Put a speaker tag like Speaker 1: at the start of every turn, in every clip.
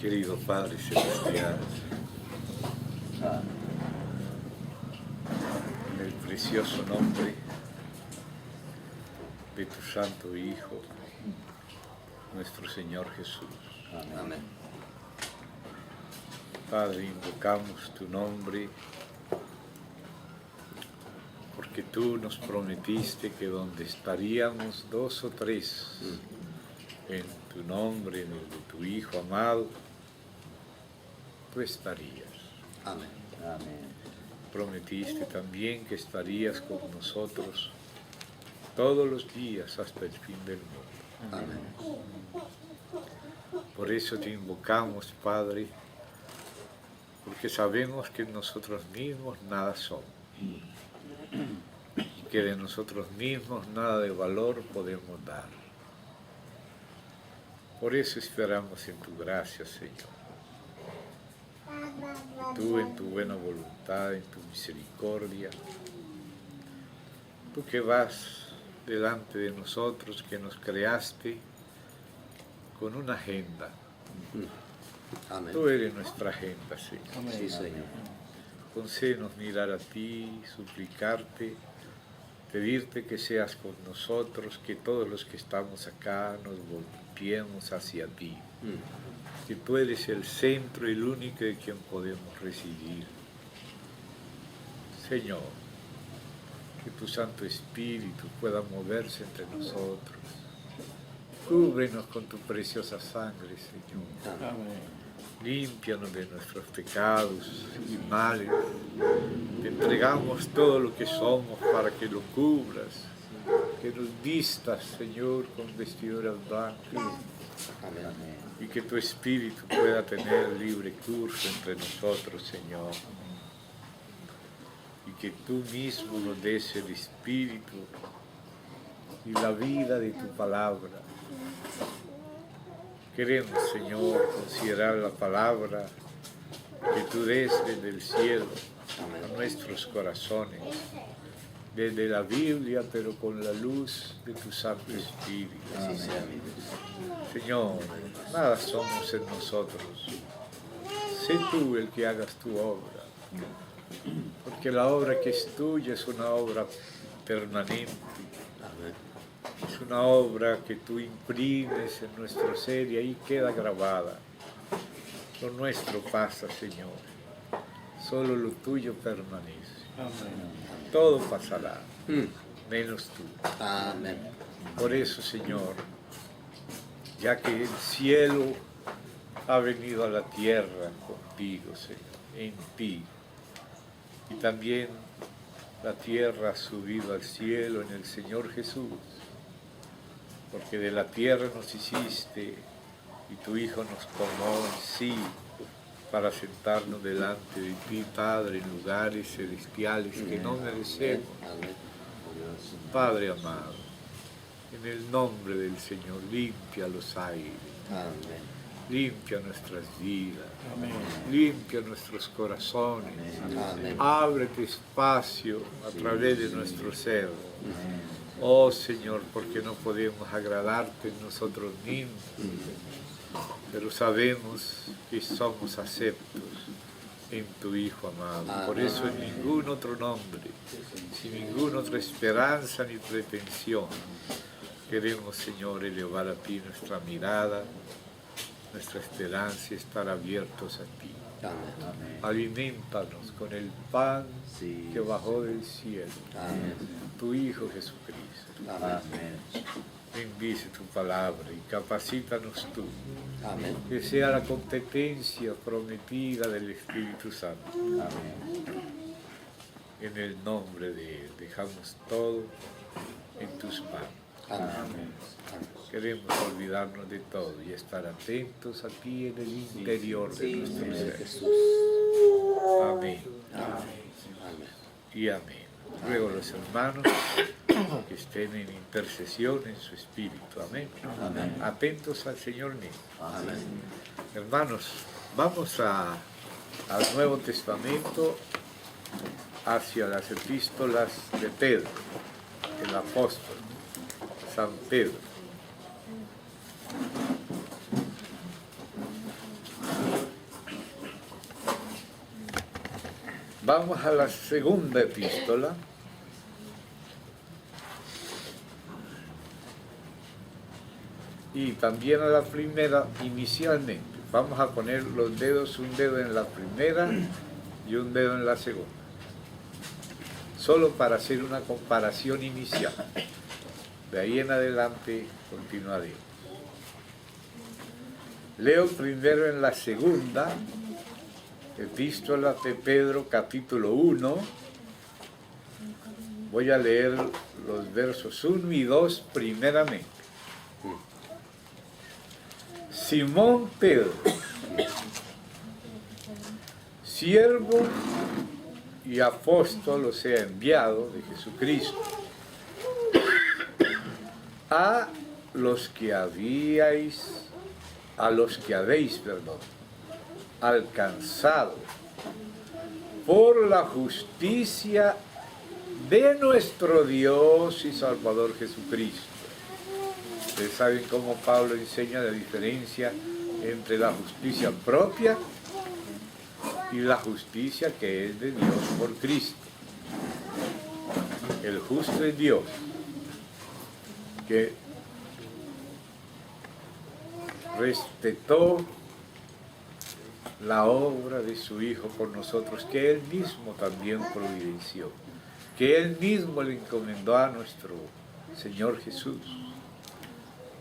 Speaker 1: Querido Padre Celestial, en el precioso nombre de tu Santo Hijo, nuestro Señor Jesús.
Speaker 2: Amén.
Speaker 1: Padre, invocamos tu nombre porque tú nos prometiste que donde estaríamos dos o tres en tu nombre, en el de tu Hijo amado, tú estarías.
Speaker 2: Amén. Amén.
Speaker 1: Prometiste también que estarías con nosotros todos los días hasta el fin del mundo.
Speaker 2: Amén.
Speaker 1: Por eso te invocamos, Padre, porque sabemos que nosotros mismos nada somos y que de nosotros mismos nada de valor podemos dar. Por eso esperamos en tu gracia, Señor. Que tú en tu buena voluntad, en tu misericordia, tú que vas delante de nosotros, que nos creaste con una agenda.
Speaker 2: Amén.
Speaker 1: Tú eres nuestra agenda, Señor.
Speaker 2: Sí, Señor.
Speaker 1: Concédenos mirar a ti, suplicarte, pedirte que seas con nosotros, que todos los que estamos acá nos volteemos hacia ti. Que tú eres el centro, el único de quien podemos recibir. Señor, que tu Santo Espíritu pueda moverse entre nosotros. Cúbrenos con tu preciosa sangre, Señor.
Speaker 2: Amén.
Speaker 1: Límpianos de nuestros pecados y males. Te entregamos todo lo que somos para que lo cubras. Que nos vistas, Señor, con vestiduras blancas.
Speaker 2: Amén.
Speaker 1: Y que tu Espíritu pueda tener libre curso entre nosotros, Señor. Y que tú mismo nos des el Espíritu y la vida de tu palabra. Queremos, Señor, considerar la palabra que tú des desde el cielo a nuestros corazones, desde la Biblia, pero con la luz de tu Santo Espíritu. Señor, nada somos en nosotros. Sé tú el que hagas tu obra, porque la obra que es tuya es una obra permanente. Es una obra que tú imprimes en nuestro ser y ahí queda grabada. Lo nuestro pasa, Señor. Solo lo tuyo permanece. Amén. Todo pasará, menos tú.
Speaker 2: Amén.
Speaker 1: Por eso, Señor, ya que el cielo ha venido a la tierra contigo, Señor, en ti, y también la tierra ha subido al cielo en el Señor Jesús, porque de la tierra nos hiciste y tu Hijo nos tomó en sí para sentarnos delante de ti, Padre, en lugares celestiales que no merecemos. Padre amado, en el nombre del Señor, limpia los aires, limpia nuestras vidas, limpia nuestros corazones, ábrete espacio a través de nuestro ser. Oh Señor, porque no podemos agradarte en nosotros mismos, pero sabemos que somos aceptos en tu Hijo amado. Por eso en ningún otro nombre, sin ninguna otra esperanza ni pretensión, queremos, Señor, elevar a ti nuestra mirada, nuestra esperanza y estar abiertos a ti. Alimentanos con el pan que bajó del cielo, tu Hijo Jesucristo. Bendice tu palabra y capacítanos tú. Que sea la competencia prometida del Espíritu Santo. En el nombre de Él, dejamos todo en tus manos. Queremos olvidarnos de todo y estar atentos a ti en el interior de nuestro ser. Amén. Y amén. Ruego a los hermanos que estén en intercesión en su espíritu. Amén. Atentos al Señor mismo. Hermanos, vamos al Nuevo Testamento, hacia las epístolas de Pedro, el apóstol, San Pedro. Vamos a la segunda epístola. Y también a la primera inicialmente. Vamos a poner los dedos, un dedo en la primera y un dedo en la segunda. Solo para hacer una comparación inicial. De ahí en adelante continuaré. Leo primero en la segunda epístola de Pedro, capítulo 1. Voy a leer los versos 1 y 2 primeramente. Simón Pedro, siervo y apóstol, o sea, enviado de Jesucristo, a los que habéis, alcanzado por la justicia de nuestro Dios y Salvador Jesucristo. Ustedes saben cómo Pablo enseña la diferencia entre la justicia propia y la justicia que es de Dios por Cristo. El justo es Dios, que respetó la obra de su Hijo por nosotros, que Él mismo también providenció, que Él mismo le encomendó a nuestro Señor Jesús.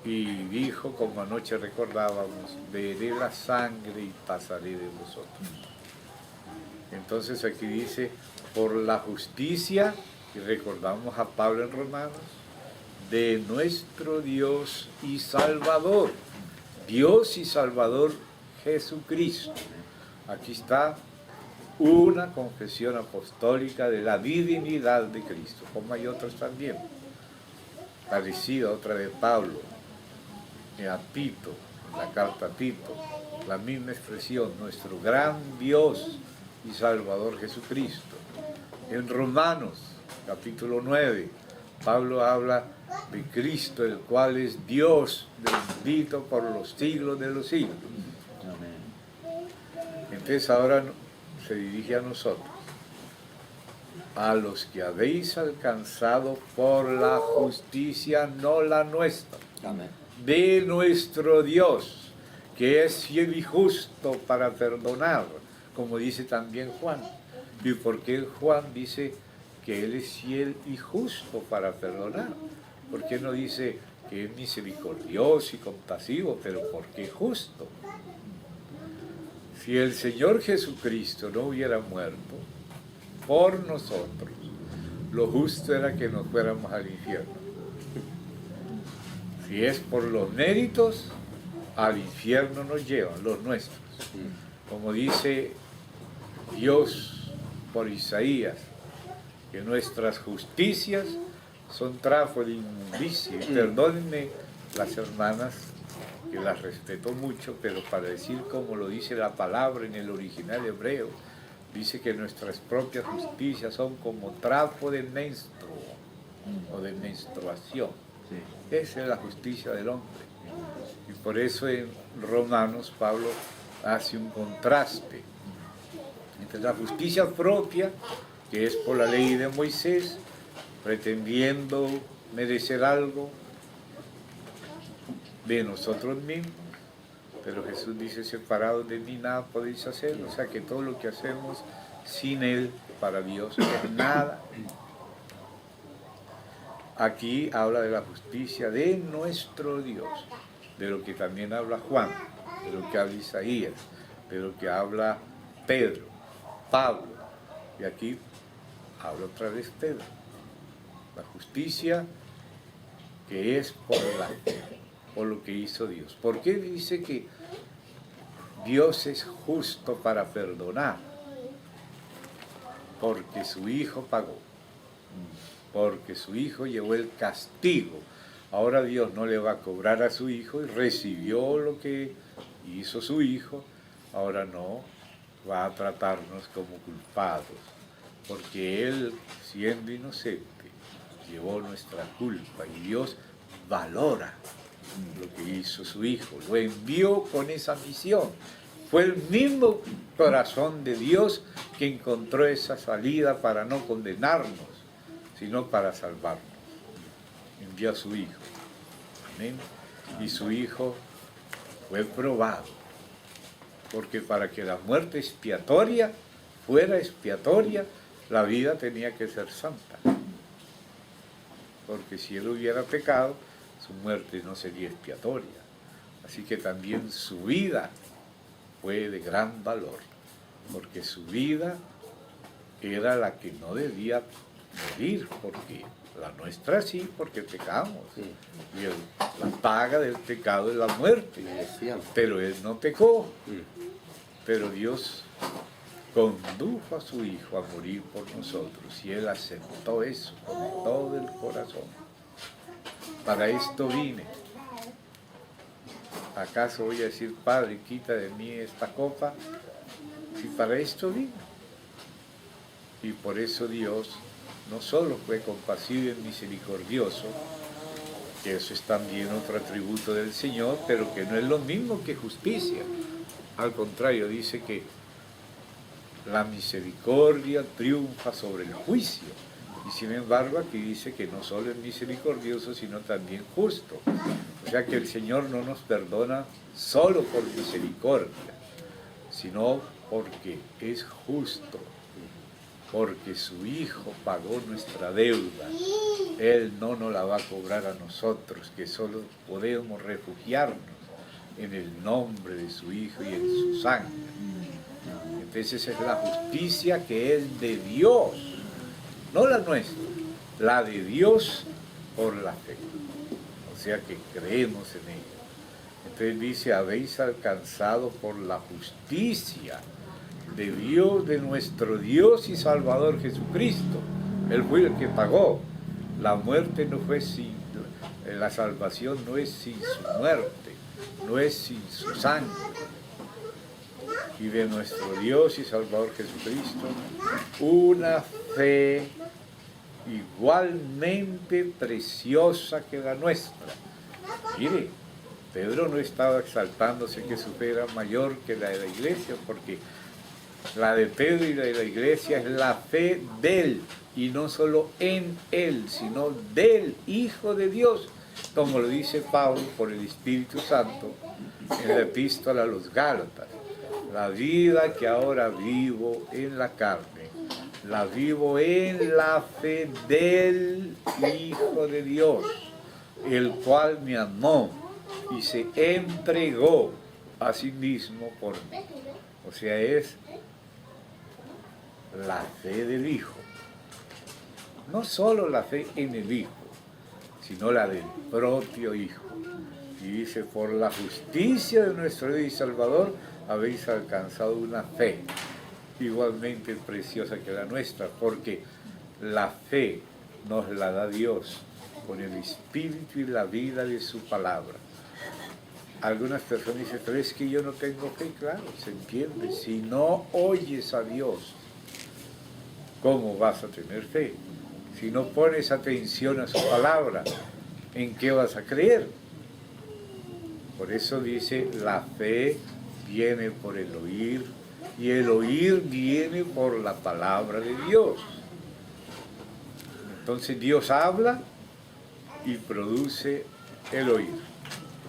Speaker 1: Y dijo, como anoche recordábamos, veré la sangre y pasaré de vosotros. Entonces aquí dice, por la justicia, y recordamos a Pablo en Romanos, de nuestro Dios y Salvador. Dios y Salvador Jesucristo. Aquí está una confesión apostólica de la divinidad de Cristo, como hay otras también. Parecida, otra de Pablo, a Tito, en la carta a Tito, la misma expresión, nuestro gran Dios y Salvador Jesucristo. En Romanos, capítulo 9, Pablo habla de Cristo, el cual es Dios bendito por los siglos de los siglos. Entonces ahora se dirige a nosotros, a los que habéis alcanzado por la justicia, no la nuestra,
Speaker 2: Amén.
Speaker 1: de nuestro Dios, que es fiel y justo para perdonar, como dice también Juan. ¿Y por qué Juan dice que Él es fiel y justo para perdonar? ¿Por qué no dice que es misericordioso y compasivo, pero por qué justo? Si el Señor Jesucristo no hubiera muerto por nosotros, lo justo era que nos fuéramos al infierno. Si es por los méritos, al infierno nos llevan, los nuestros. Como dice Dios por Isaías, que nuestras justicias son trapo de inmundicia. Y perdónenme las hermanas, que las respeto mucho, pero para decir como lo dice la palabra en el original hebreo, dice que nuestras propias justicias son como trapo de menstruo o de menstruación. Esa es la justicia del hombre. Y por eso en Romanos Pablo hace un contraste entre la justicia propia, que es por la ley de Moisés, pretendiendo merecer algo de nosotros mismos, pero Jesús dice, separados de mí nada podéis hacer, o sea que todo lo que hacemos sin Él, para Dios, es nada. Aquí habla de la justicia de nuestro Dios, de lo que también habla Juan, de lo que habla Isaías, de lo que habla Pedro, Pablo, y aquí habla otra vez Pedro. La justicia que es por lo que hizo Dios. ¿Por qué dice que Dios es justo para perdonar? Porque su Hijo pagó. Porque su Hijo llevó el castigo. Ahora Dios no le va a cobrar a su Hijo y recibió lo que hizo su Hijo. Ahora no va a tratarnos como culpados. Porque Él, siendo inocente, llevó nuestra culpa y Dios valora lo que hizo su Hijo. Lo envió con esa misión. Fue el mismo corazón de Dios que encontró esa salida para no condenarnos, sino para salvarnos. Envió a su Hijo. Amén. Y su Hijo fue probado. Porque para que la muerte expiatoria fuera expiatoria, la vida tenía que ser santa. Porque si él hubiera pecado, su muerte no sería expiatoria. Así que también su vida fue de gran valor, porque su vida era la que no debía morir, porque la nuestra sí, porque pecamos.
Speaker 2: Sí.
Speaker 1: Y la paga del pecado es la muerte.
Speaker 2: Merecíamos.
Speaker 1: Pero él no pecó.
Speaker 2: Mm.
Speaker 1: Pero Dios condujo a su Hijo a morir por nosotros y él aceptó eso con todo el corazón. Para esto vine. ¿Acaso voy a decir, Padre, quita de mí esta copa? Si para esto vine. Y por eso Dios no solo fue compasivo y misericordioso, que eso es también otro atributo del Señor, pero que no es lo mismo que justicia. Al contrario, dice que la misericordia triunfa sobre el juicio. Y sin embargo, aquí dice que no solo es misericordioso, sino también justo. O sea que el Señor no nos perdona solo por misericordia, sino porque es justo, porque su Hijo pagó nuestra deuda. Él no nos la va a cobrar a nosotros, que solo podemos refugiarnos en el nombre de su Hijo y en su sangre. Entonces es la justicia que es de Dios, no la nuestra, la de Dios por la fe. O sea que creemos en ella. Entonces dice, habéis alcanzado por la justicia de Dios, de nuestro Dios y Salvador Jesucristo. Él fue el que pagó. La muerte no fue sin, la salvación no es sin su muerte, no es sin su sangre. Y de nuestro Dios y Salvador Jesucristo, una fe igualmente preciosa que la nuestra. Mire, Pedro no estaba exaltándose que su fe era mayor que la de la iglesia, porque la de Pedro y la de la iglesia es la fe de él, y no solo en él, sino del Hijo de Dios, como lo dice Pablo por el Espíritu Santo en la epístola a los Gálatas. La vida que ahora vivo en la carne, la vivo en la fe del Hijo de Dios, el cual me amó y se entregó a sí mismo por mí. O sea, es la fe del Hijo. No solo la fe en el Hijo, sino la del propio Hijo. Y dice, por la justicia de nuestro Dios y Salvador, habéis alcanzado una fe igualmente preciosa que la nuestra, porque la fe nos la da Dios con el Espíritu y la vida de su palabra. Algunas personas dicen, pero es que yo no tengo fe. Claro, se entiende. Si no oyes a Dios, ¿cómo vas a tener fe? Si no pones atención a su palabra, ¿en qué vas a creer? Por eso dice, la fe viene por el oír, y el oír viene por la palabra de Dios. Entonces Dios habla y produce el oír,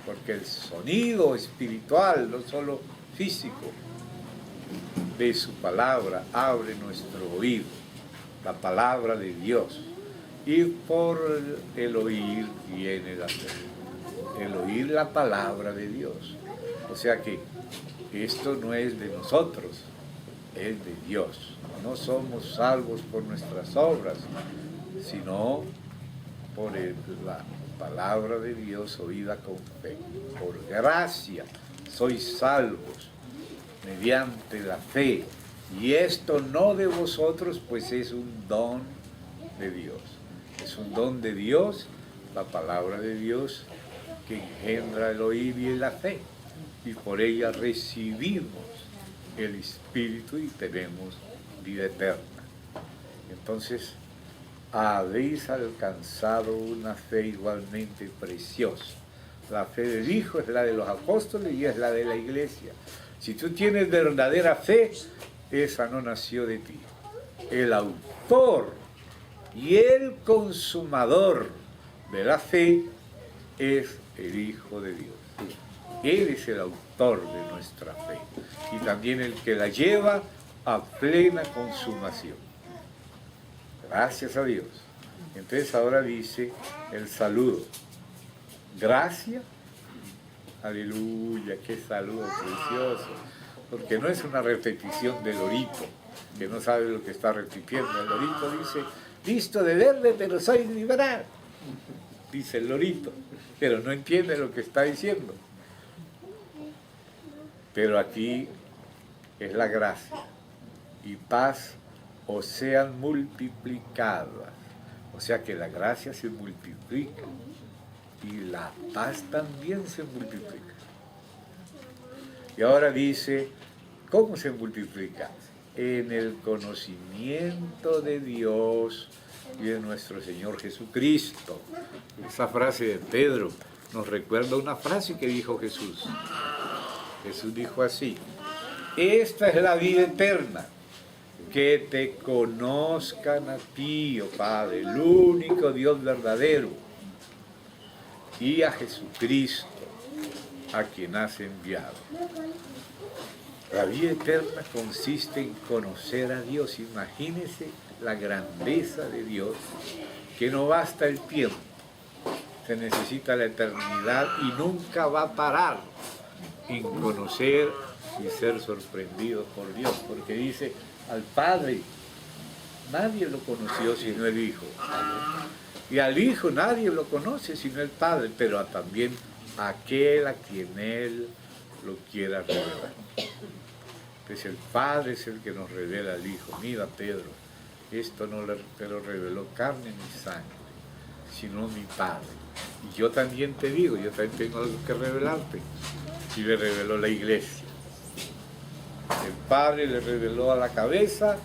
Speaker 1: porque el sonido espiritual, no solo físico, de su palabra abre nuestro oído, la palabra de Dios, y por el oír viene la fe, el oír la palabra de Dios. O sea que esto no es de nosotros, es de Dios. No somos salvos por nuestras obras, sino por la palabra de Dios oída con fe. Por gracia sois salvos mediante la fe. Y esto no de vosotros, pues es un don de Dios. Es un don de Dios, la palabra de Dios, que engendra el oír y la fe. Y por ella recibimos el Espíritu y tenemos vida eterna. Entonces, habéis alcanzado una fe igualmente preciosa. La fe del Hijo es la de los apóstoles y es la de la iglesia. Si tú tienes verdadera fe, esa no nació de ti. El autor y el consumador de la fe es el Hijo de Dios. Él es el autor de nuestra fe y también el que la lleva a plena consumación. Gracias a Dios. Entonces ahora dice el saludo. Gracias. Aleluya, qué saludo precioso. Porque no es una repetición del lorito, que no sabe lo que está repitiendo. El lorito dice, visto de verde, pero soy liberal. Dice el lorito, pero no entiende lo que está diciendo. Pero aquí es la gracia y paz os sean multiplicadas. O sea que la gracia se multiplica y la paz también se multiplica. Y ahora dice, ¿cómo se multiplica? En el conocimiento de Dios y de nuestro Señor Jesucristo. Esa frase de Pedro nos recuerda una frase que dijo Jesús. Jesús dijo así, esta es la vida eterna, que te conozcan a ti, oh Padre, el único Dios verdadero, y a Jesucristo, a quien has enviado. La vida eterna consiste en conocer a Dios. Imagínese la grandeza de Dios, que no basta el tiempo, se necesita la eternidad y nunca va a parar en conocer y ser sorprendidos por Dios, porque dice, al Padre nadie lo conoció sino el Hijo, y al Hijo nadie lo conoce sino el Padre, pero también aquel a quien Él lo quiera revelar. Entonces el Padre es el que nos revela al Hijo. Mira, Pedro, esto no te lo reveló carne ni sangre, sino mi Padre. Y yo también te digo, yo también tengo algo que revelarte. Y le reveló la iglesia. El Padre le reveló a la cabeza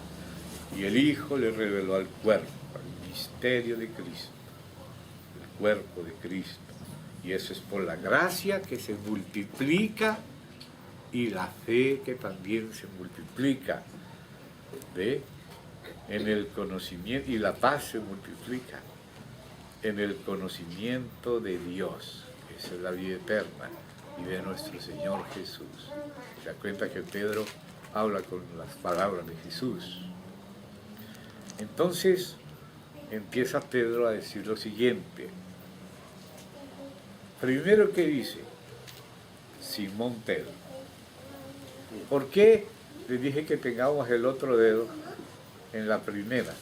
Speaker 1: y el Hijo le reveló al cuerpo, al misterio de Cristo, el cuerpo de Cristo. Y eso es por la gracia que se multiplica y la fe que también se multiplica. ¿Ve? En el conocimiento, y la paz se multiplica en el conocimiento de Dios. Esa es la vida eterna. Y de nuestro Señor Jesús. Se da cuenta que Pedro habla con las palabras de Jesús. Entonces empieza Pedro a decir lo siguiente. Primero, ¿qué dice? Simón Pedro. ¿Por qué les dije que tengamos el otro dedo en la primera?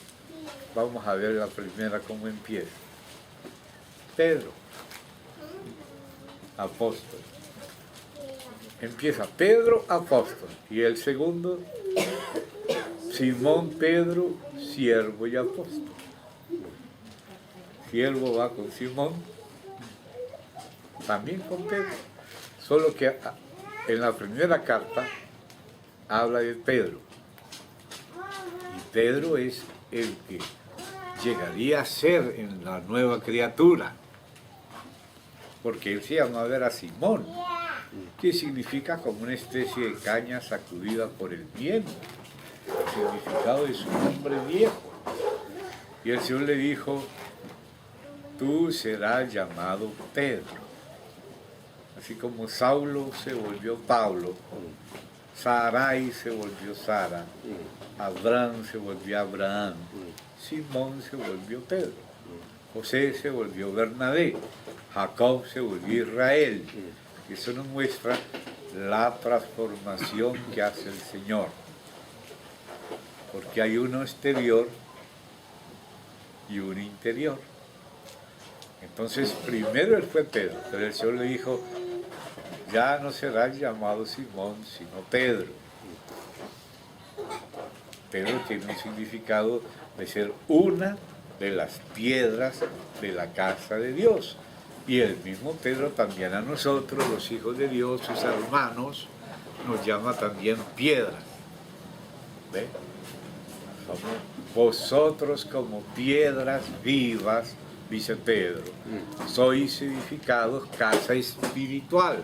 Speaker 1: Vamos a ver la primera cómo empieza. Pedro, apóstol. Empieza Pedro, apóstol. Y el segundo, Simón Pedro, siervo y apóstol. Siervo va con Simón, también con Pedro. Solo que en la primera carta habla de Pedro. Y Pedro es el que llegaría a ser en la nueva criatura. Porque él se llamaba era Simón, que significa como una especie de caña sacudida por el viento. El significado de su nombre viejo. Y el Señor le dijo, tú serás llamado Pedro. Así como Saulo se volvió Pablo, Sarai se volvió Sara, Abraham se volvió Abraham, Simón se volvió Pedro, José se volvió Bernabé, Jacob se volvió Israel. Eso nos muestra la transformación que hace el Señor. Porque hay uno exterior y uno interior. Entonces, primero él fue Pedro, pero el Señor le dijo, ya no serás llamado Simón, sino Pedro. Pedro tiene un significado de ser una de las piedras de la casa de Dios. Y el mismo Pedro también a nosotros, los hijos de Dios, sus hermanos, nos llama también piedras. ¿Ve? Somos vosotros como piedras vivas, dice Pedro, sois edificados casa espiritual.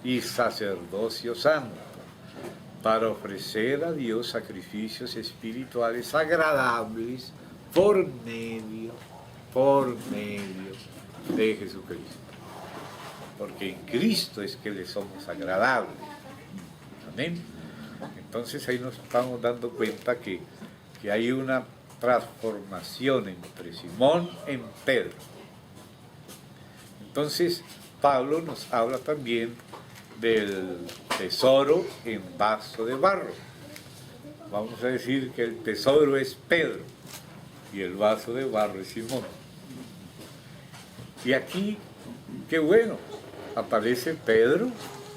Speaker 1: y sacerdocio santo, para ofrecer a Dios sacrificios espirituales agradables por medio de Jesucristo. Porque en Cristo es que le somos agradables. Amén. Entonces ahí nos estamos dando cuenta que hay una transformación entre Simón en Pedro. Entonces Pablo nos habla también del tesoro en vaso de barro. Vamos a decir que el tesoro es Pedro y el vaso de barro es Simón. Y aquí, qué bueno, aparece Pedro,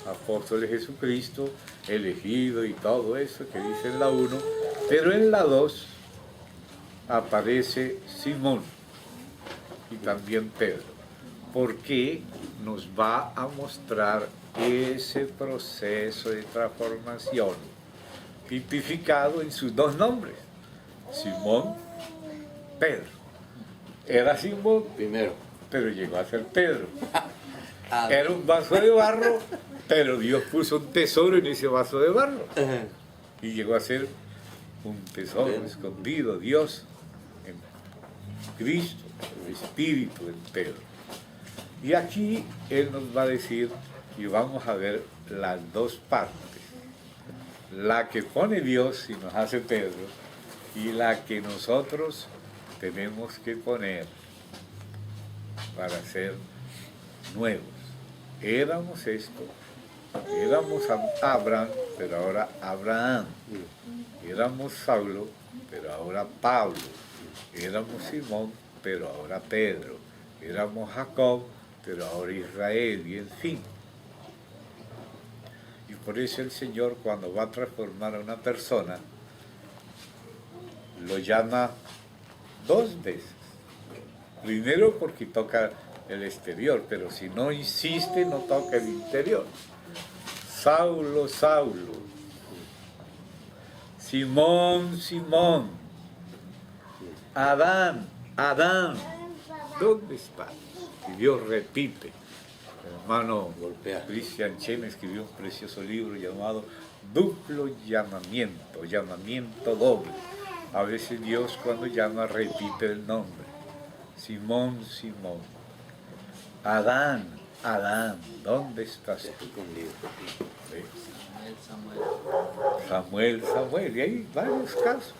Speaker 1: apóstol de Jesucristo, elegido y todo eso que dice en la 1, pero en la 2 aparece Simón y también Pedro, porque nos va a mostrar ese proceso de transformación tipificado en sus dos nombres, Simón, Pedro. Era Simón
Speaker 2: Primero.
Speaker 1: pero llegó a ser Pedro. Era un vaso de barro, pero Dios puso un tesoro en ese vaso de barro. Y llegó a ser un tesoro escondido, Dios en Cristo, el Espíritu en Pedro. Y aquí Él nos va a decir, y vamos a ver las dos partes. La que pone Dios y nos hace Pedro, y la que nosotros tenemos que poner para ser nuevos. Éramos esto, éramos Abraham, pero ahora Abraham. Éramos Saulo, pero ahora Pablo. Éramos Simón, pero ahora Pedro. Éramos Jacob, pero ahora Israel, y en fin. Y por eso el Señor, cuando va a transformar a una persona, lo llama dos veces. Primero porque toca el exterior, pero si no insiste, no toca el interior. Saulo, Saulo. Simón, Simón. Adán, Adán. ¿Dónde está? Y Dios repite. El hermano Christian Chen escribió un precioso libro llamado Duplo Llamamiento, llamamiento doble. A veces Dios cuando llama repite el nombre. Simón, Simón. Adán, Adán, ¿dónde estás tú? Samuel, Samuel, y hay varios casos.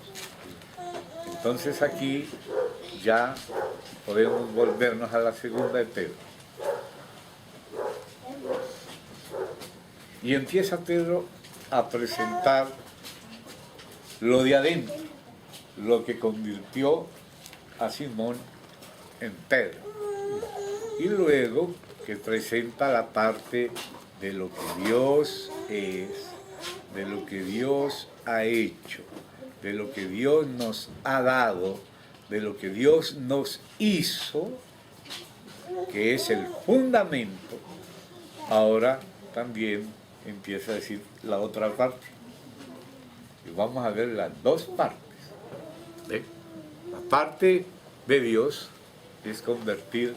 Speaker 1: Entonces aquí ya podemos volvernos a la segunda de Pedro. Y empieza Pedro a presentar lo de adentro, lo que convirtió a Simón en Pedro. Y luego que presenta la parte de lo que Dios es, de lo que Dios ha hecho, de lo que Dios nos ha dado, de lo que Dios nos hizo, que es el fundamento. Ahora también empieza a decir la otra parte. Y vamos a ver las dos partes. ¿Ve? La parte de Dios es convertir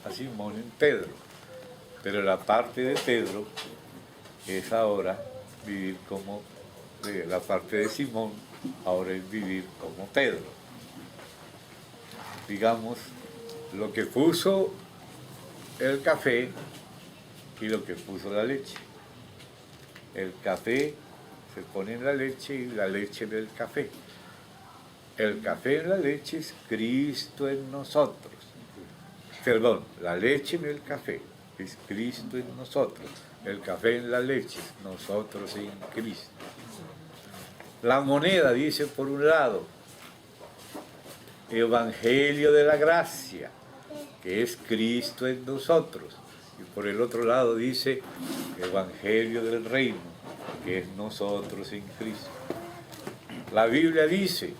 Speaker 1: a Simón en Pedro, pero la parte de Pedro es ahora vivir como, la parte de Simón ahora es vivir como Pedro. Digamos, lo que puso el café y lo que puso la leche. El café se pone en la leche y la leche en el café. El café en la leche es Cristo en nosotros. Perdón, la leche en el café es Cristo en nosotros. El café en la leche es nosotros en Cristo. La moneda dice por un lado, Evangelio de la gracia, que es Cristo en nosotros. Y por el otro lado dice, Evangelio del reino, que es nosotros en Cristo. La Biblia dice,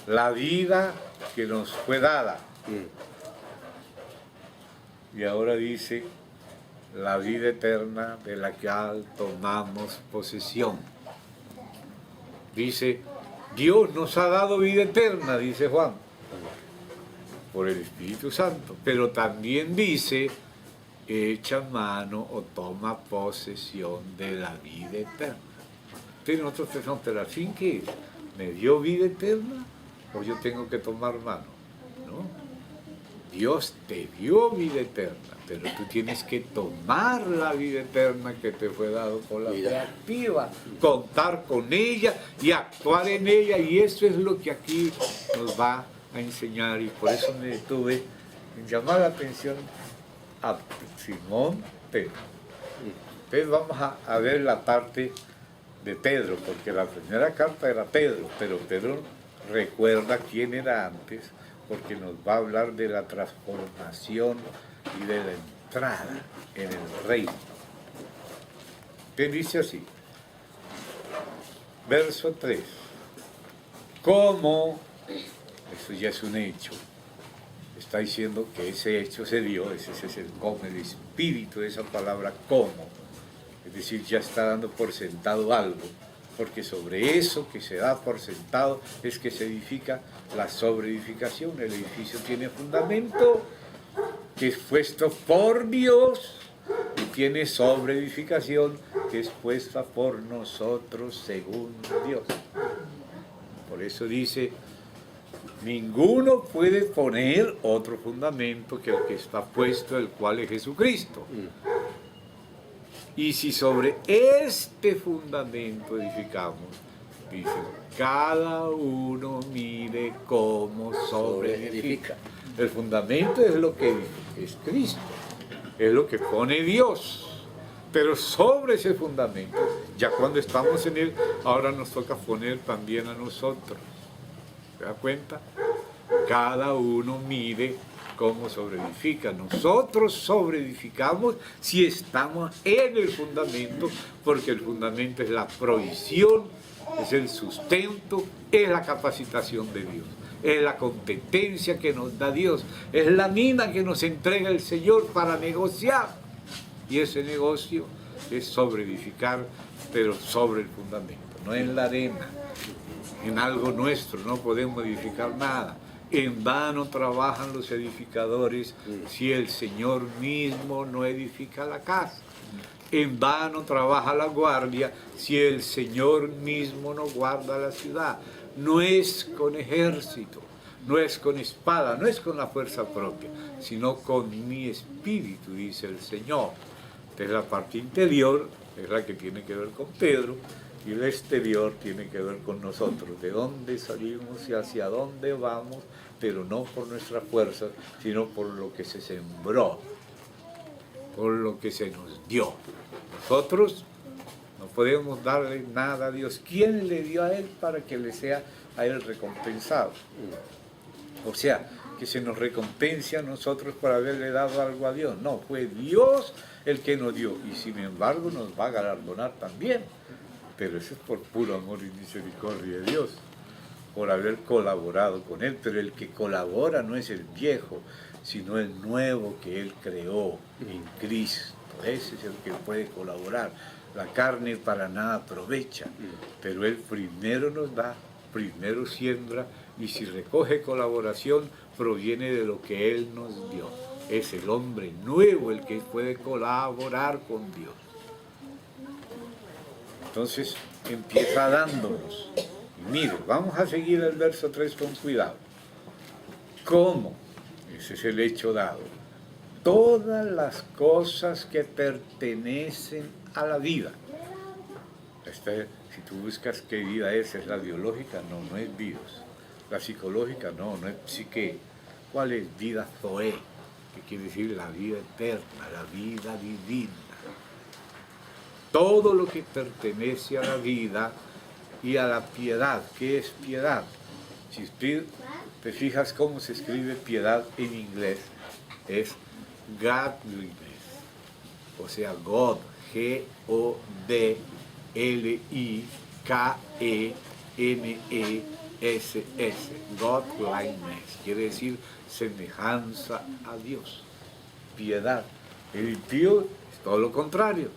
Speaker 1: la vida que nos fue dada. Y ahora dice, la vida eterna de la cual tomamos posesión. Dice, Dios nos ha dado vida eterna, dice Juan, por el Espíritu Santo. Pero también dice echa mano o toma posesión de la vida eterna. Pero nosotros pensamos, pero al fin, ¿qué es? ¿Me dio vida eterna o yo tengo que tomar mano? ¿No? Dios te dio vida eterna, pero tú tienes que tomar la vida eterna que te fue dado por la fe activa, contar con ella y actuar en ella, y eso es lo que aquí nos va a enseñar, y por eso me detuve en llamar la atención a Simón Pedro. Entonces vamos a ver la parte de Pedro, porque la primera carta era Pedro, pero Pedro recuerda quién era antes, porque nos va a hablar de la transformación y de la entrada en el reino. Que dice así, verso 3, ¿cómo? Eso ya es un hecho. Está diciendo que ese hecho se dio, ese es el cómo, el espíritu de esa palabra cómo. Es decir, ya está dando por sentado algo, porque sobre eso que se da por sentado es que se edifica la sobreedificación. El edificio tiene fundamento que es puesto por Dios y tiene sobreedificación que es puesta por nosotros según Dios. Por eso dice, ninguno puede poner otro fundamento que el que está puesto, el cual es Jesucristo. Y si sobre este fundamento edificamos, dice, cada uno mire cómo sobreedifica. El fundamento es lo que es Cristo, es lo que pone Dios. Pero sobre ese fundamento, ya cuando estamos en él, ahora nos toca poner también a nosotros. ¿Se da cuenta? Cada uno mire cómo sobreedifica. Nosotros sobreedificamos si estamos en el fundamento, porque el fundamento es la provisión, es el sustento, es la capacitación de Dios, es la competencia que nos da Dios, es la mina que nos entrega el Señor para negociar. Y ese negocio es sobreedificar, pero sobre el fundamento, no en la arena, en algo nuestro, no podemos edificar nada. En vano trabajan los edificadores si el Señor mismo no edifica la casa. En vano trabaja la guardia si el Señor mismo no guarda la ciudad. No es con ejército, no es con espada, no es con la fuerza propia, sino con mi espíritu, dice el Señor. Entonces la parte interior es la que tiene que ver con Pedro, y el exterior tiene que ver con nosotros, de dónde salimos y hacia dónde vamos, pero no por nuestra fuerza, sino por lo que se sembró, por lo que se nos dio. Nosotros no podemos darle nada a Dios. ¿Quién le dio a Él para que le sea a Él recompensado? O sea, que se nos recompense a nosotros por haberle dado algo a Dios. No, fue Dios el que nos dio, y sin embargo nos va a galardonar también. Pero eso es por puro amor y misericordia de Dios, por haber colaborado con Él. Pero el que colabora no es el viejo, sino el nuevo que Él creó en Cristo. Ese es el que puede colaborar. La carne para nada aprovecha, pero Él primero nos da, primero siembra, y si recoge colaboración, proviene de lo que Él nos dio. Es el hombre nuevo el que puede colaborar con Dios. Entonces empieza dándonos. Y mire, vamos a seguir el verso 3 con cuidado. ¿Cómo? Ese es el hecho dado. Todas las cosas que pertenecen a la vida. Si tú buscas qué vida es la biológica, no es bios. La psicológica, no es psique. ¿Cuál es vida zoe? Que quiere decir la vida eterna, la vida divina. Todo lo que pertenece a la vida y a la piedad. ¿Qué es piedad? Si te fijas cómo se escribe piedad en inglés, es godliness, o sea, God, G-O-D-L-I-K-E-N-E-S-S, godliness, quiere decir semejanza a Dios, piedad. El impío es todo lo contrario.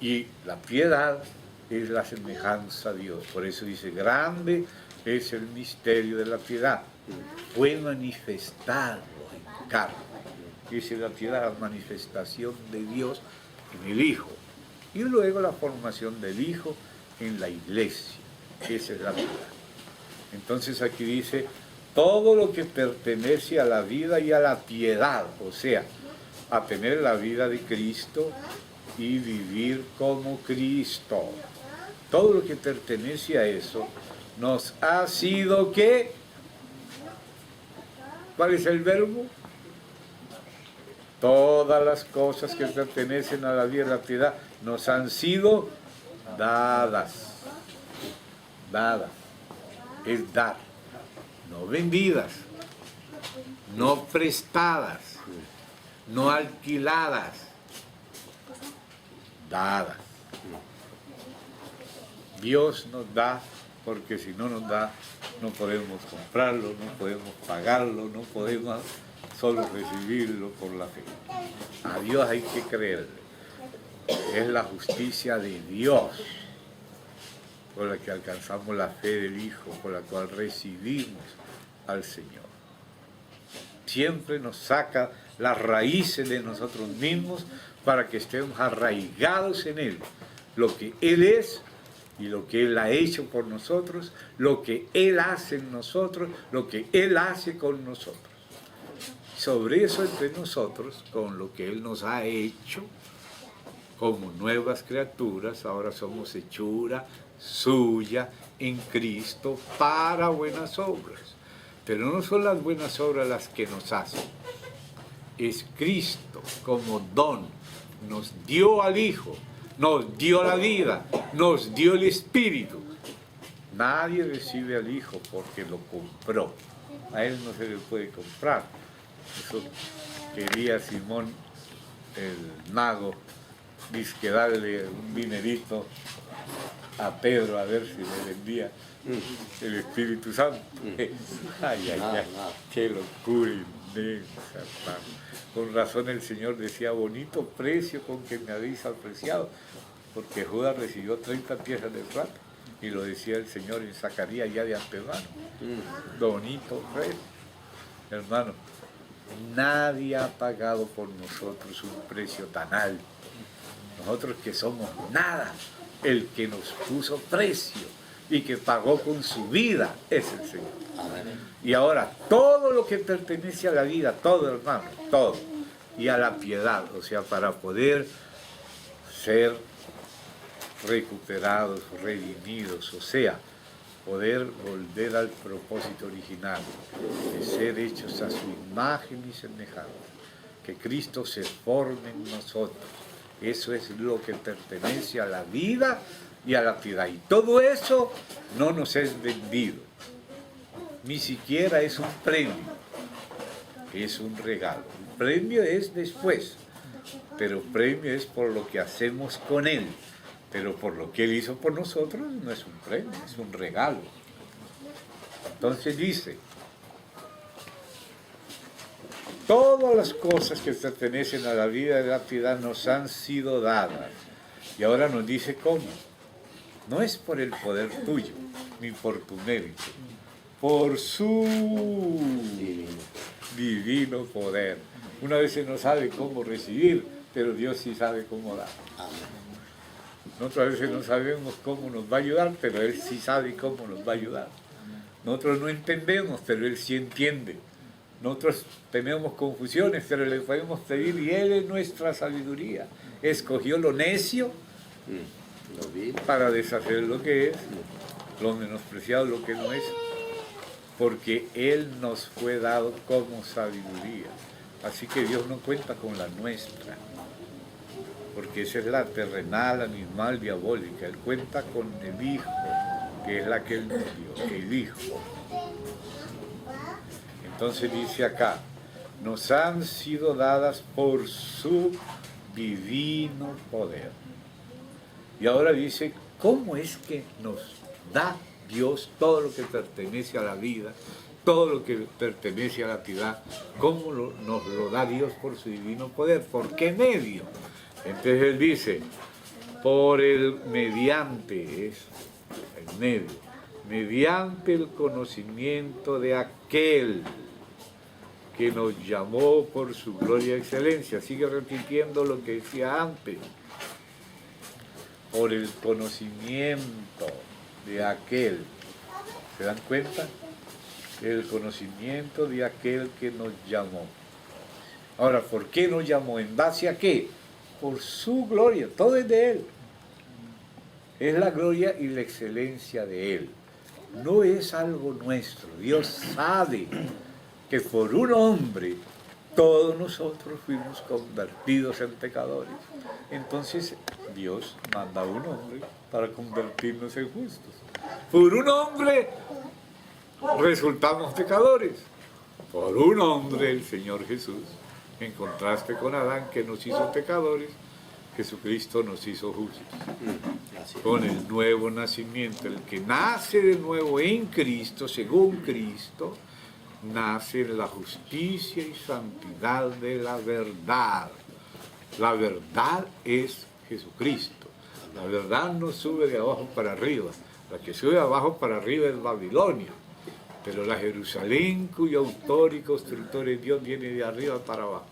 Speaker 1: Y la piedad es la semejanza a Dios. Por eso dice, grande es el misterio de la piedad. Fue manifestarlo en carne. Dice la piedad, la manifestación de Dios en el Hijo. Y luego la formación del Hijo en la iglesia. Esa es la piedad. Entonces aquí dice, todo lo que pertenece a la vida y a la piedad, o sea, a tener la vida de Cristo y vivir como Cristo. Todo lo que pertenece a eso nos ha sido, ¿qué? ¿Cuál es el verbo? Todas las cosas que pertenecen a la vida y la piedad nos han sido dadas. Dadas. Es dar. No vendidas. No prestadas. No alquiladas. Dadas. Dios nos da, porque si no nos da, no podemos comprarlo, no podemos pagarlo, no podemos solo recibirlo por la fe. A Dios hay que creerle. Es la justicia de Dios por la que alcanzamos la fe del Hijo, por la cual recibimos al Señor. Siempre nos saca las raíces de nosotros mismos para que estemos arraigados en Él. Lo que Él es y lo que Él ha hecho por nosotros, lo que Él hace en nosotros, lo que Él hace con nosotros. Sobre eso entre nosotros, con lo que Él nos ha hecho, como nuevas criaturas, ahora somos hechura suya en Cristo para buenas obras. Pero no son las buenas obras las que nos hacen. Es Cristo como don, nos dio al Hijo, nos dio la vida, nos dio el Espíritu. Nadie recibe al Hijo porque lo compró. A Él no se le puede comprar. Eso quería Simón, el mago, dizque darle un dinerito a Pedro a ver si le vendía el Espíritu Santo. Ay, ay, ay, qué locura inmensa, hermano. Con razón el Señor decía, bonito precio con que me habéis apreciado, porque Judas recibió 30 piezas de plata, y lo decía el Señor en Zacarías ya de antemano. Bonito precio. Hermano, nadie ha pagado por nosotros un precio tan alto. Nosotros que somos nada, el que nos puso precio y que pagó con su vida es el Señor. Y ahora, todo lo que pertenece a la vida, todo, hermano, todo, y a la piedad, o sea, para poder ser recuperados, redimidos, o sea, poder volver al propósito original, de ser hechos a su imagen y semejanza, que Cristo se forme en nosotros. Eso es lo que pertenece a la vida y a la piedad. Y todo eso no nos es vendido. Ni siquiera es un premio. Es un regalo. El premio es después. Pero el premio es por lo que hacemos con Él. Pero por lo que Él hizo por nosotros no es un premio, es un regalo. Entonces dice, todas las cosas que pertenecen a la vida y a la piedad nos han sido dadas. Y ahora nos dice cómo. No es por el poder tuyo, ni por tu mérito, por su divino poder. Una vez no sabe cómo recibir, pero Dios sí sabe cómo dar. Nosotros a veces no sabemos cómo nos va a ayudar, pero Él sí sabe cómo nos va a ayudar. Nosotros no entendemos, pero Él sí entiende. Nosotros tenemos confusiones, pero le podemos pedir, y Él es nuestra sabiduría. Escogió lo necio para deshacer lo que es, lo menospreciado lo que no es, porque Él nos fue dado como sabiduría. Así que Dios no cuenta con la nuestra, porque esa es la terrenal, animal, diabólica. Él cuenta con el Hijo, que es la que Él nos dio, el Hijo. Entonces dice acá, nos han sido dadas por su divino poder. Y ahora dice, ¿cómo es que nos da Dios todo lo que pertenece a la vida, todo lo que pertenece a la piedad? ¿Cómo nos lo da Dios por su divino poder? ¿Por qué medio? Entonces Él dice, por el mediante, es el medio, mediante el conocimiento de aquel que nos llamó por su gloria y excelencia. Sigue repitiendo lo que decía antes. Por el conocimiento de aquel. ¿Se dan cuenta? El conocimiento de aquel que nos llamó. Ahora, ¿por qué nos llamó? ¿En base a qué? Por su gloria. Todo es de Él. Es la gloria y la excelencia de Él. No es algo nuestro. Dios sabe que por un hombre todos nosotros fuimos convertidos en pecadores. Entonces Dios manda a un hombre para convertirnos en justos. Por un hombre resultamos pecadores. Por un hombre, el Señor Jesús, en contraste con Adán, que nos hizo pecadores, Jesucristo nos hizo justos. Con el nuevo nacimiento, el que nace de nuevo en Cristo, según Cristo, nace en la justicia y santidad de la verdad. La verdad es Jesucristo. La verdad no sube de abajo para arriba. La que sube de abajo para arriba es Babilonia. Pero la Jerusalén, cuyo autor y constructor es Dios, viene de arriba para abajo.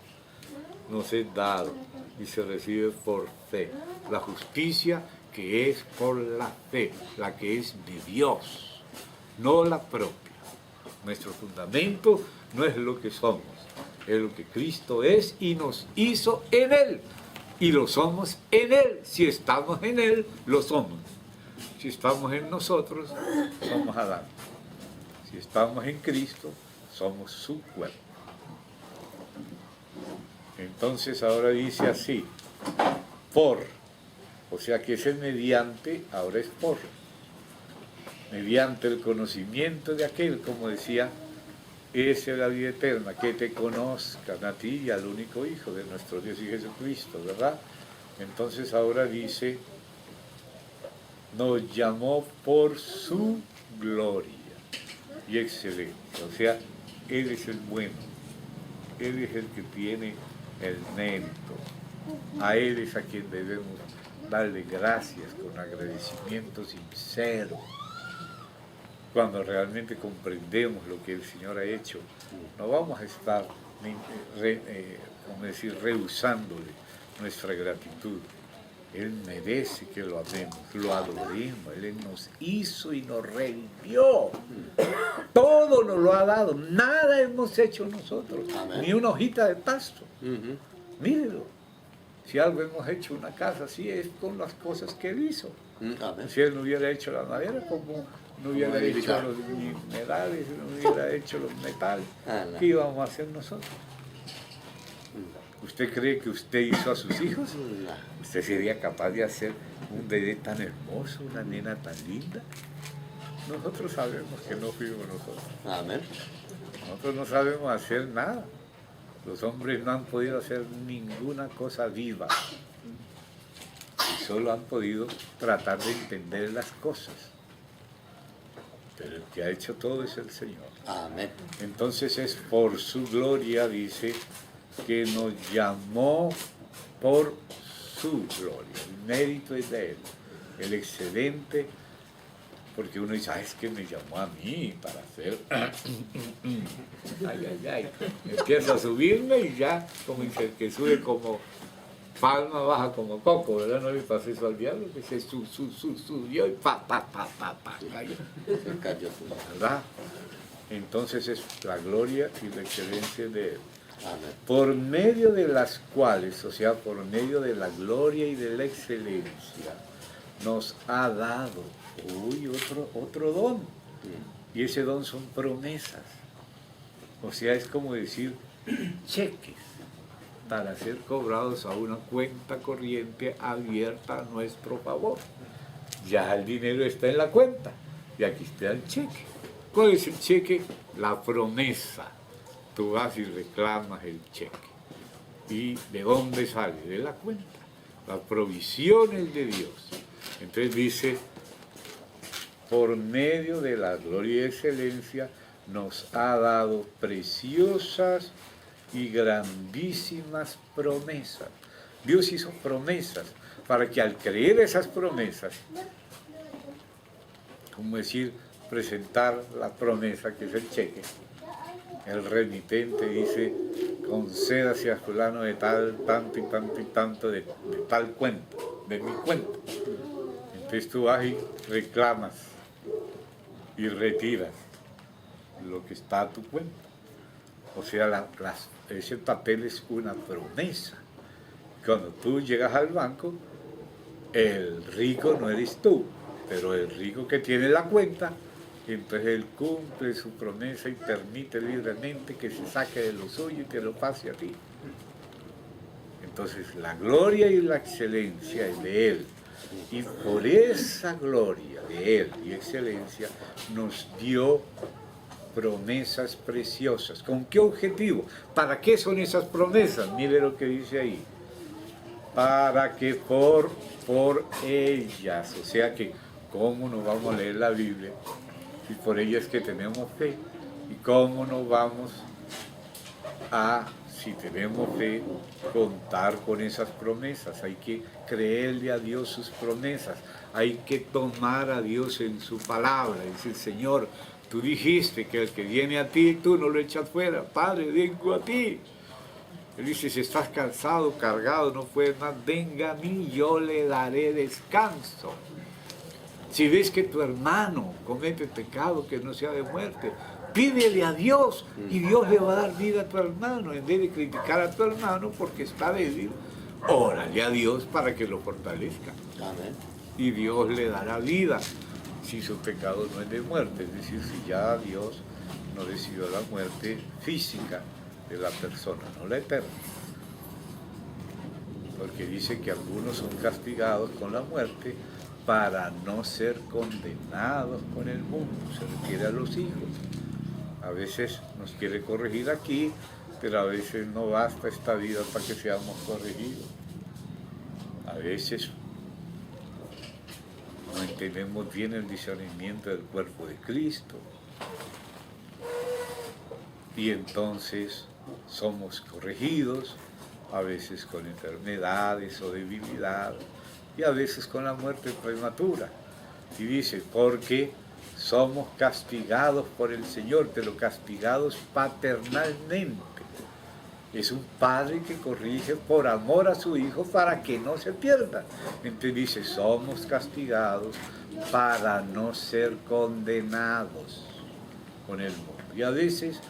Speaker 1: Nos es dado y se recibe por fe. La justicia que es por la fe, la que es de Dios, no la propia. Nuestro fundamento no es lo que somos, es lo que Cristo es y nos hizo en Él. Y lo somos en Él. Si estamos en Él, lo somos. Si estamos en nosotros, somos Adán. Si estamos en Cristo, somos su cuerpo. Entonces ahora dice así, por, o sea que ese mediante, ahora es por, mediante el conocimiento de aquel, como decía, esa es la vida eterna, que te conozcan a ti y al único Hijo de nuestro Dios y Jesucristo, ¿verdad? Entonces ahora dice, nos llamó por su gloria y excelencia, o sea, Él es el bueno, Él es el que tiene el mérito, a Él es a quien debemos darle gracias con agradecimiento sincero. Cuando realmente comprendemos lo que el Señor ha hecho, no vamos a estar, como decir, rehusándole nuestra gratitud. Él merece que lo amemos, lo adoremos. Él nos hizo y nos redimió. Todo nos lo ha dado. Nada hemos hecho nosotros. Amén. Ni una hojita de pasto. Mírenlo. Si algo hemos hecho, una casa así, es con las cosas que Él hizo. Amén. Si Él no hubiera hecho la madera, como no hubiera hecho los minerales, no hubiera hecho los metales, ¿qué íbamos a hacer nosotros? ¿Usted cree que usted hizo a sus hijos? ¿Usted sería capaz de hacer un bebé tan hermoso, una nena tan linda? Nosotros sabemos que no fuimos nosotros. Amén. Nosotros no sabemos hacer nada. Los hombres no han podido hacer ninguna cosa viva. Y solo han podido tratar de entender las cosas. Pero el que ha hecho todo es el Señor. Amén. Entonces es por su gloria, dice, que nos llamó por su gloria. El mérito es de Él. El excelente, porque uno dice, es que me llamó a mí para hacer... ay. Empieza a subirme y ya, como dice, que sube como palma, baja como coco, ¿verdad? No le pasa eso al diablo, que se subió y pa, cayó. ¿Verdad? Entonces es la gloria y la excelencia de Él. Amén. Por medio de las cuales, o sea, por medio de la gloria y de la excelencia, nos ha dado otro don. Y ese don son promesas. O sea, es como decir cheques para ser cobrados a una cuenta corriente abierta a nuestro favor. Ya el dinero está en la cuenta y aquí está el cheque. ¿Cuál es el cheque? La promesa. Tú vas y reclamas el cheque. ¿Y de dónde sale? De la cuenta. Las provisiones de Dios. Entonces dice, por medio de la gloria y excelencia, nos ha dado preciosas y grandísimas promesas. Dios hizo promesas para que al creer esas promesas, como decir, presentar la promesa que es el cheque, el remitente dice, concédase a fulano de tal, tanto y tanto y tanto de tal cuenta, de mi cuenta. Entonces tú vas y reclamas y retiras lo que está a tu cuenta. O sea, ese papel es una promesa. Cuando tú llegas al banco, el rico no eres tú, pero el rico que tiene la cuenta, entonces él cumple su promesa y permite libremente que se saque de lo suyo y que lo pase a ti. Entonces la gloria y la excelencia es de Él. Y por esa gloria de Él y excelencia nos dio promesas preciosas. ¿Con qué objetivo? ¿Para qué son esas promesas? Mire lo que dice ahí. Para que por ellas, o sea que cómo nos vamos a leer la Biblia, y por ellas que tenemos fe, y cómo nos vamos a, si tenemos fe, contar con esas promesas. Hay que creerle a Dios sus promesas, hay que tomar a Dios en su palabra, decir, Señor, tú dijiste que el que viene a ti, tú no lo echas fuera. Padre, vengo a ti. Él dice, si estás cansado, cargado, no puedes más, venga a mí, yo le daré descanso. Si ves que tu hermano comete pecado que no sea de muerte, pídele a Dios y Dios le va a dar vida a tu hermano. En vez de criticar a tu hermano porque está débil, órale a Dios para que lo fortalezca.
Speaker 2: Amén.
Speaker 1: Y Dios le dará vida si su pecado no es de muerte. Es decir, si ya Dios no decidió la muerte física de la persona, no la eterna. Porque dice que algunos son castigados con la muerte para no ser condenados con el mundo. Se refiere a los hijos. A veces nos quiere corregir aquí, pero a veces no basta esta vida para que seamos corregidos. A veces no entendemos bien el discernimiento del cuerpo de Cristo. Y entonces somos corregidos, a veces con enfermedades o debilidad, y a veces con la muerte prematura. Y dice, porque somos castigados por el Señor, pero castigados paternalmente. Es un padre que corrige por amor a su hijo para que no se pierda. Entonces dice, somos castigados para no ser condenados con el mundo. Y a veces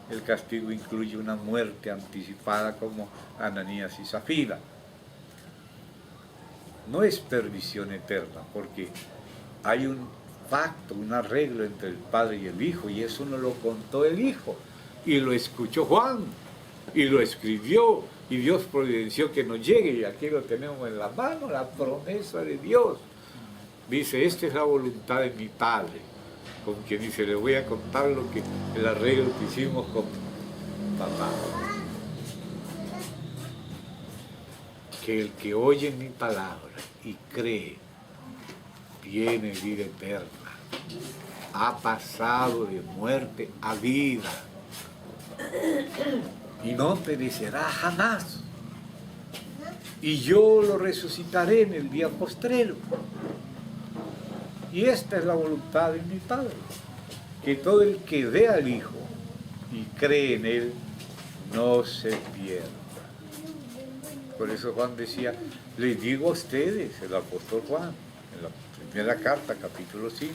Speaker 1: el castigo incluye una muerte anticipada como Ananías y Zafira. No es perdición eterna, porque hay un pacto, un arreglo entre el Padre y el Hijo, y eso nos lo contó el Hijo, y lo escuchó Juan, y lo escribió, y Dios providenció que nos llegue, y aquí lo tenemos en la mano, la promesa de Dios. Dice, esta es la voluntad de mi Padre, con quien dice, le voy a contar lo que el arreglo que hicimos con papá. Que el que oye mi palabra y cree, tiene vida eterna. Ha pasado de muerte a vida. Y no perecerá jamás. Y yo lo resucitaré en el día postrero. Y esta es la voluntad de mi Padre, que todo el que ve al Hijo y cree en Él, no se pierda. Por eso Juan decía, les digo a ustedes, el apóstol Juan, en la primera carta, capítulo 5,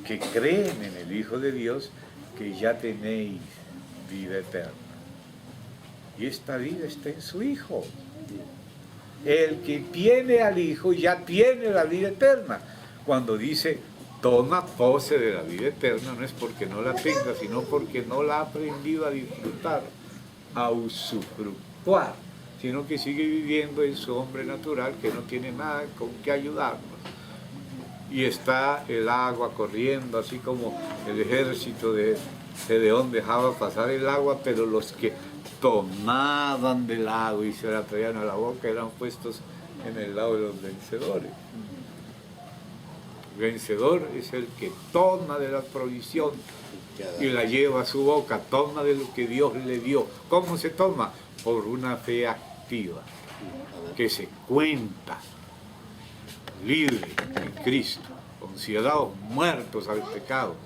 Speaker 1: que creen en el Hijo de Dios, que ya tenéis vida eterna. Y esta vida está en su Hijo. El que tiene al Hijo ya tiene la vida eterna. Cuando dice, toma pose de la vida eterna, no es porque no la tenga, sino porque no la ha aprendido a disfrutar, a usufructuar, sino que sigue viviendo en su hombre natural, que no tiene nada con qué ayudarnos. Y está el agua corriendo, así como el ejército de Gedeón dejaba pasar el agua, pero los que tomaban del agua y se la traían a la boca eran puestos en el lado de los vencedores. El vencedor es el que toma de la provisión y la lleva a su boca, toma de lo que Dios le dio. ¿Cómo se toma? Por una fe activa, que se cuenta libre en Cristo, considerados muertos al pecado,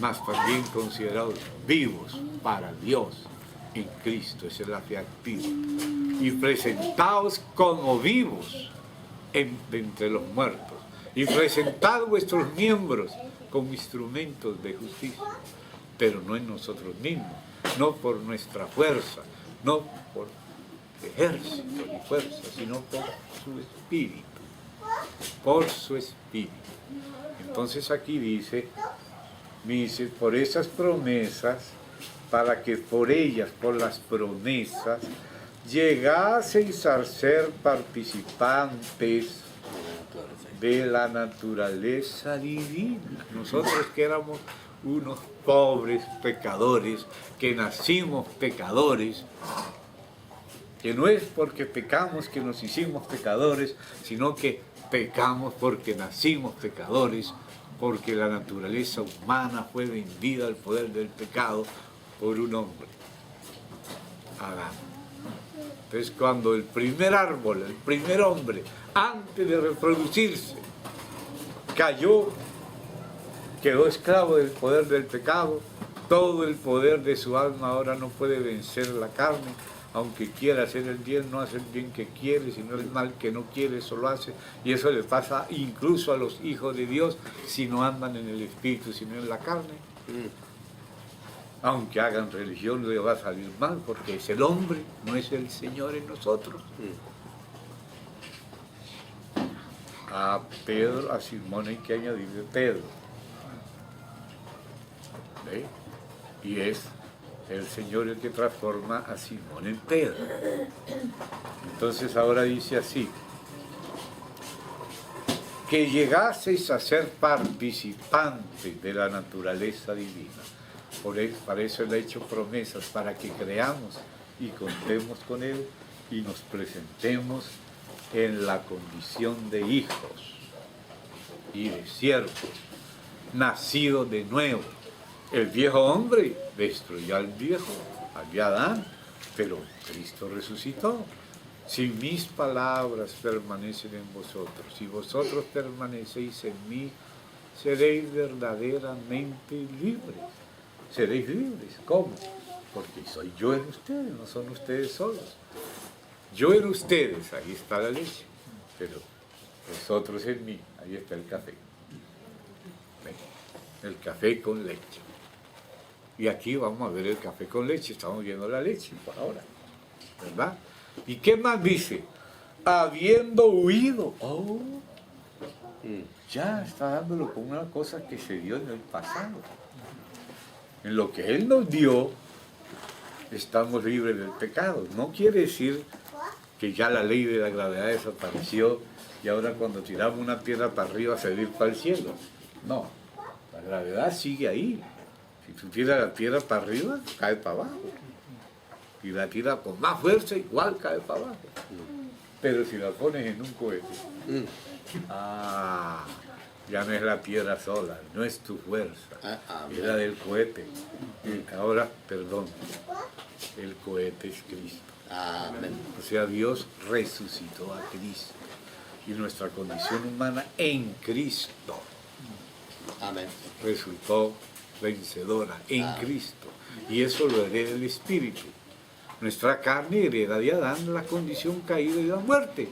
Speaker 1: mas también considerados vivos para Dios en Cristo, esa es la fe activa. Y presentaos como vivos de entre los muertos, y presentad vuestros miembros como instrumentos de justicia, pero no en nosotros mismos, no por nuestra fuerza, no por ejército ni fuerza, sino por su espíritu, por su espíritu. Entonces aquí dice, por esas promesas, para que por ellas, por las promesas, llegaseis a ser participantes de la naturaleza divina. Nosotros que éramos unos pobres pecadores, que nacimos pecadores, que no es porque pecamos que nos hicimos pecadores, sino que pecamos porque nacimos pecadores, porque la naturaleza humana fue vendida al poder del pecado por un hombre, Adán. Entonces cuando el primer árbol, el primer hombre, antes de reproducirse, cayó, quedó esclavo del poder del pecado, todo el poder de su alma ahora no puede vencer la carne, aunque quiera hacer el bien, no hace el bien que quiere, sino el mal que no quiere, eso lo hace, y eso le pasa incluso a los hijos de Dios si no andan en el espíritu, sino en la carne. Aunque hagan religión, le va a salir mal, porque es el hombre, no es el Señor en nosotros. A Pedro, a Simón hay que añadirle Pedro. ¿Ve? Y es el Señor el que transforma a Simón en Pedro. Entonces ahora dice así, que llegaseis a ser participantes de la naturaleza divina. Para eso Él ha hecho promesas, para que creamos y contemos con Él y nos presentemos en la condición de hijos y de siervos, nacidos de nuevo. El viejo hombre destruyó al viejo, al Adán, pero Cristo resucitó. Si mis palabras permanecen en vosotros, si vosotros permanecéis en mí, seréis verdaderamente libres. Seréis libres. ¿Cómo? Porque soy yo en ustedes, no son ustedes solos. Yo en ustedes, ahí está la leche, pero vosotros en mí, ahí está el café. ¿Ven? El café con leche. Y aquí vamos a ver el café con leche, estamos viendo la leche por ahora, ¿verdad? ¿Y qué más dice? Habiendo huido. Ya está dándolo como una cosa que se dio en el pasado. En lo que Él nos dio, estamos libres del pecado. No quiere decir que ya la ley de la gravedad desapareció y ahora cuando tiramos una piedra para arriba se va a ir para el cielo. No, la gravedad sigue ahí. Si tú tiras la piedra para arriba, cae para abajo. Y la tiras con más fuerza, igual cae para abajo. Pero si la pones en un cohete, ya no es la piedra sola, no es tu fuerza, es la del cohete. Ahora, perdón, el cohete es Cristo.
Speaker 2: Amén.
Speaker 1: O sea, Dios resucitó a Cristo. Y nuestra condición humana en Cristo resultó vencedora en Cristo. Y eso lo hereda el Espíritu. Nuestra carne hereda de Adán la condición caída y la muerte.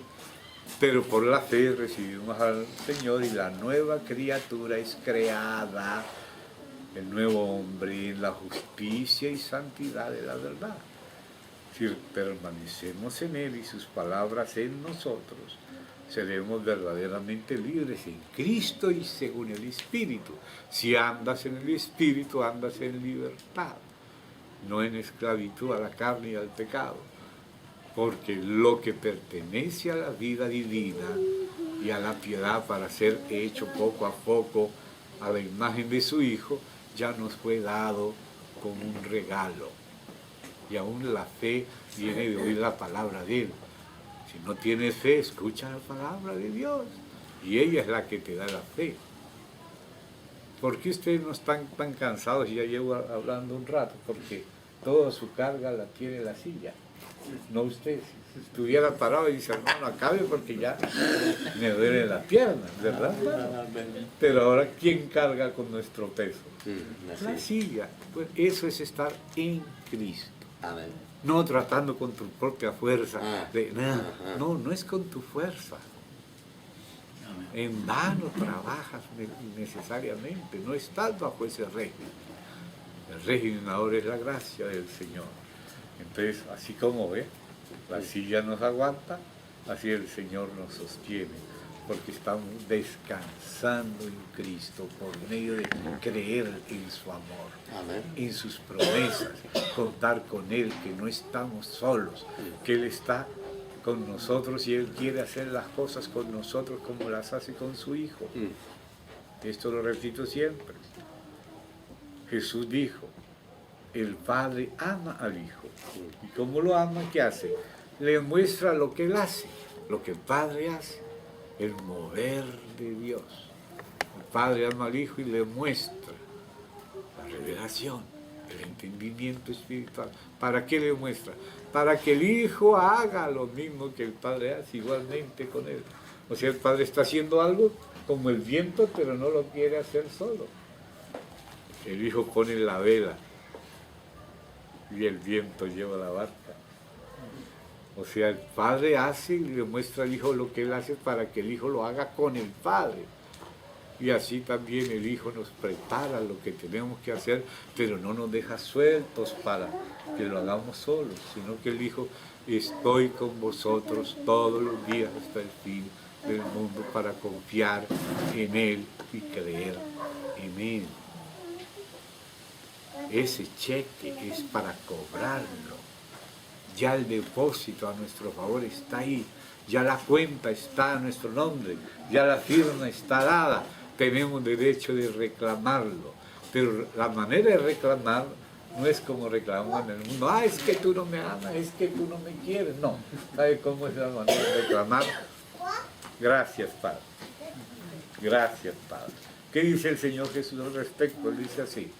Speaker 1: Pero por la fe recibimos al Señor y la nueva criatura es creada, el nuevo hombre en la justicia y santidad de la verdad. Si permanecemos en Él y sus palabras en nosotros, seremos verdaderamente libres en Cristo y según el Espíritu. Si andas en el Espíritu, andas en libertad, no en esclavitud a la carne y al pecado. Porque lo que pertenece a la vida divina y a la piedad para ser hecho poco a poco a la imagen de su Hijo, ya nos fue dado como un regalo. Y aún la fe viene de oír la palabra de Él. Si no tienes fe, escucha la palabra de Dios. Y ella es la que te da la fe. ¿Por qué ustedes no están tan cansados? Ya llevo hablando un rato, porque toda su carga la tiene la silla. no usted. Si estuviera parado y dice, hermano, acabe porque ya me duele la pierna, ¿verdad? Pero ahora, ¿quién carga con nuestro peso? La silla. Pues eso es estar en Cristo.
Speaker 2: Amén.
Speaker 1: No tratando con tu propia fuerza de nada.
Speaker 2: Ajá.
Speaker 1: No, no es con tu fuerza. En vano trabajas necesariamente, no estás bajo ese régimen. El régimen ahora es la gracia del Señor. Entonces, así como ve, la silla nos aguanta, así el Señor nos sostiene, porque estamos descansando en Cristo por medio de creer en su amor,
Speaker 2: Amén.
Speaker 1: en sus promesas, contar con Él, que no estamos solos, que Él está con nosotros y Él quiere hacer las cosas con nosotros como las hace con su Hijo. Esto lo repito siempre. Jesús dijo, el Padre ama al Hijo. ¿Y cómo lo ama? ¿Qué hace? Le muestra lo que Él hace, lo que el Padre hace, el mover de Dios. El Padre ama al Hijo y le muestra la revelación, el entendimiento espiritual. ¿Para qué le muestra? Para que el Hijo haga lo mismo que el Padre hace, igualmente con Él. O sea, el Padre está haciendo algo como el viento, pero no lo quiere hacer solo. El Hijo pone la vela y el viento lleva la barca. O sea, el Padre hace y le muestra al Hijo lo que Él hace para que el Hijo lo haga con el Padre. Y así también el Hijo nos prepara lo que tenemos que hacer, pero no nos deja sueltos para que lo hagamos solos, sino que el Hijo, estoy con vosotros todos los días hasta el fin del mundo para confiar en Él y creer en Él. Ese cheque es para cobrarlo. Ya el depósito a nuestro favor está ahí. Ya la cuenta está a nuestro nombre. Ya la firma está dada. Tenemos derecho de reclamarlo. Pero la manera de reclamar no es como reclaman en el mundo. Ah, es que tú no me amas, es que tú no me quieres. No. ¿Sabe cómo es la manera de reclamar? Gracias, Padre. Gracias, Padre. ¿Qué dice el Señor Jesús al respecto? Él dice así.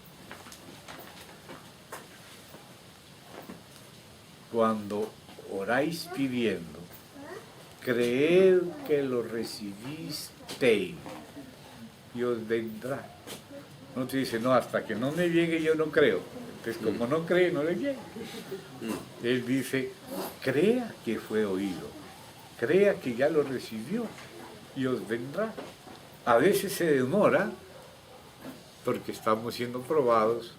Speaker 1: Cuando oráis pidiendo, creed que lo recibisteis y os vendrá. No te dice, no, hasta que no me llegue yo no creo. Entonces, como no cree, no le llega. Él dice, crea que fue oído, crea que ya lo recibió y os vendrá. A veces se demora porque estamos siendo probados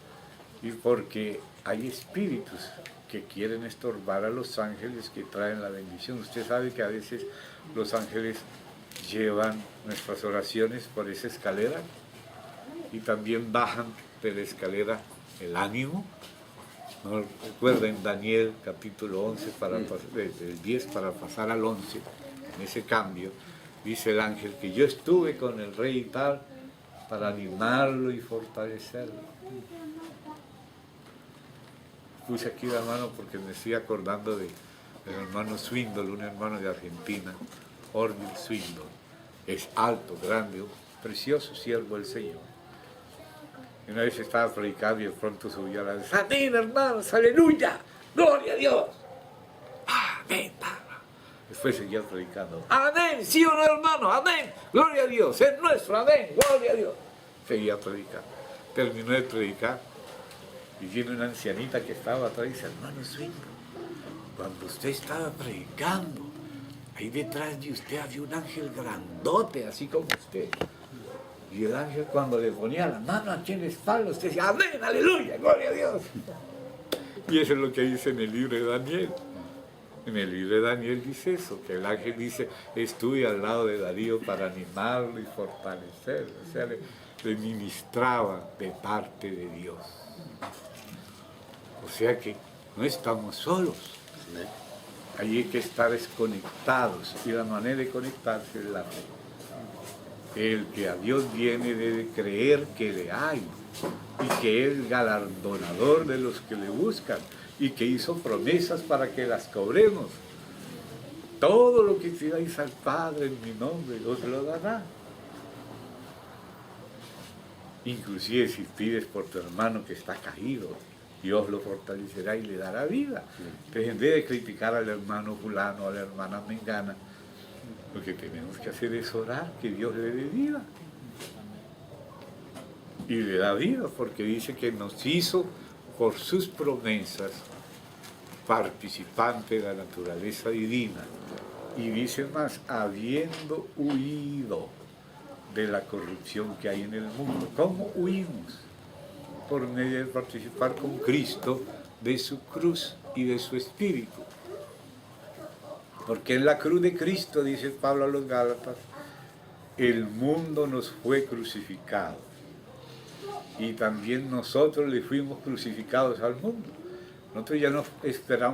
Speaker 1: y porque hay espíritus que quieren estorbar a los ángeles que traen la bendición. Usted sabe que a veces los ángeles llevan nuestras oraciones por esa escalera y también bajan de la escalera el ánimo. ¿No? Recuerden Daniel capítulo 11, del 10 para pasar al 11, en ese cambio, dice el ángel que yo estuve con el rey y tal para animarlo y fortalecerlo. Puse aquí la mano porque me estoy acordando del hermano Swindoll, un hermano de Argentina, Orville Swindoll. Es alto, grande, un precioso siervo del Señor. Y una vez estaba predicando y de pronto subió a la vez, amén, hermanos, aleluya, gloria a Dios. Amén, después seguía predicando, amén, sí o no, hermano, amén, gloria a Dios, es nuestro, amén, gloria a Dios. Seguía predicando. Terminó de predicar. Y viene una ancianita que estaba atrás y dice, hermano Swindoll, cuando usted estaba predicando, ahí detrás de usted había un ángel grandote, así como usted. Y el ángel cuando le ponía la mano aquí en la espalda, usted decía, amén, aleluya, gloria a Dios. Y eso es lo que dice en el libro de Daniel. En el libro de Daniel dice eso, que el ángel dice, estuve al lado de Darío para animarlo y fortalecerlo. O sea, le ministraba de parte de Dios. O sea que no estamos solos. Ahí hay que estar desconectados y la manera de conectarse es la fe. El que a Dios viene debe creer que le hay y que es galardonador de los que le buscan y que hizo promesas para que las cobremos. Todo lo que pidáis al Padre en mi nombre os lo dará. Inclusive si pides por tu hermano que está caído, Dios lo fortalecerá y le dará vida. Entonces, en vez de criticar al hermano fulano, a la hermana mengana, lo que tenemos que hacer es orar que Dios le dé vida. Y le da vida porque dice que nos hizo por sus promesas participante de la naturaleza divina. Y dice más, habiendo huido de la corrupción que hay en el mundo. ¿Cómo huimos? Por medio de participar con Cristo de su cruz y de su espíritu. Porque en la cruz de Cristo, dice Pablo a los Gálatas, el mundo nos fue crucificado. Y también nosotros le fuimos crucificados al mundo. Nosotros ya no esperamos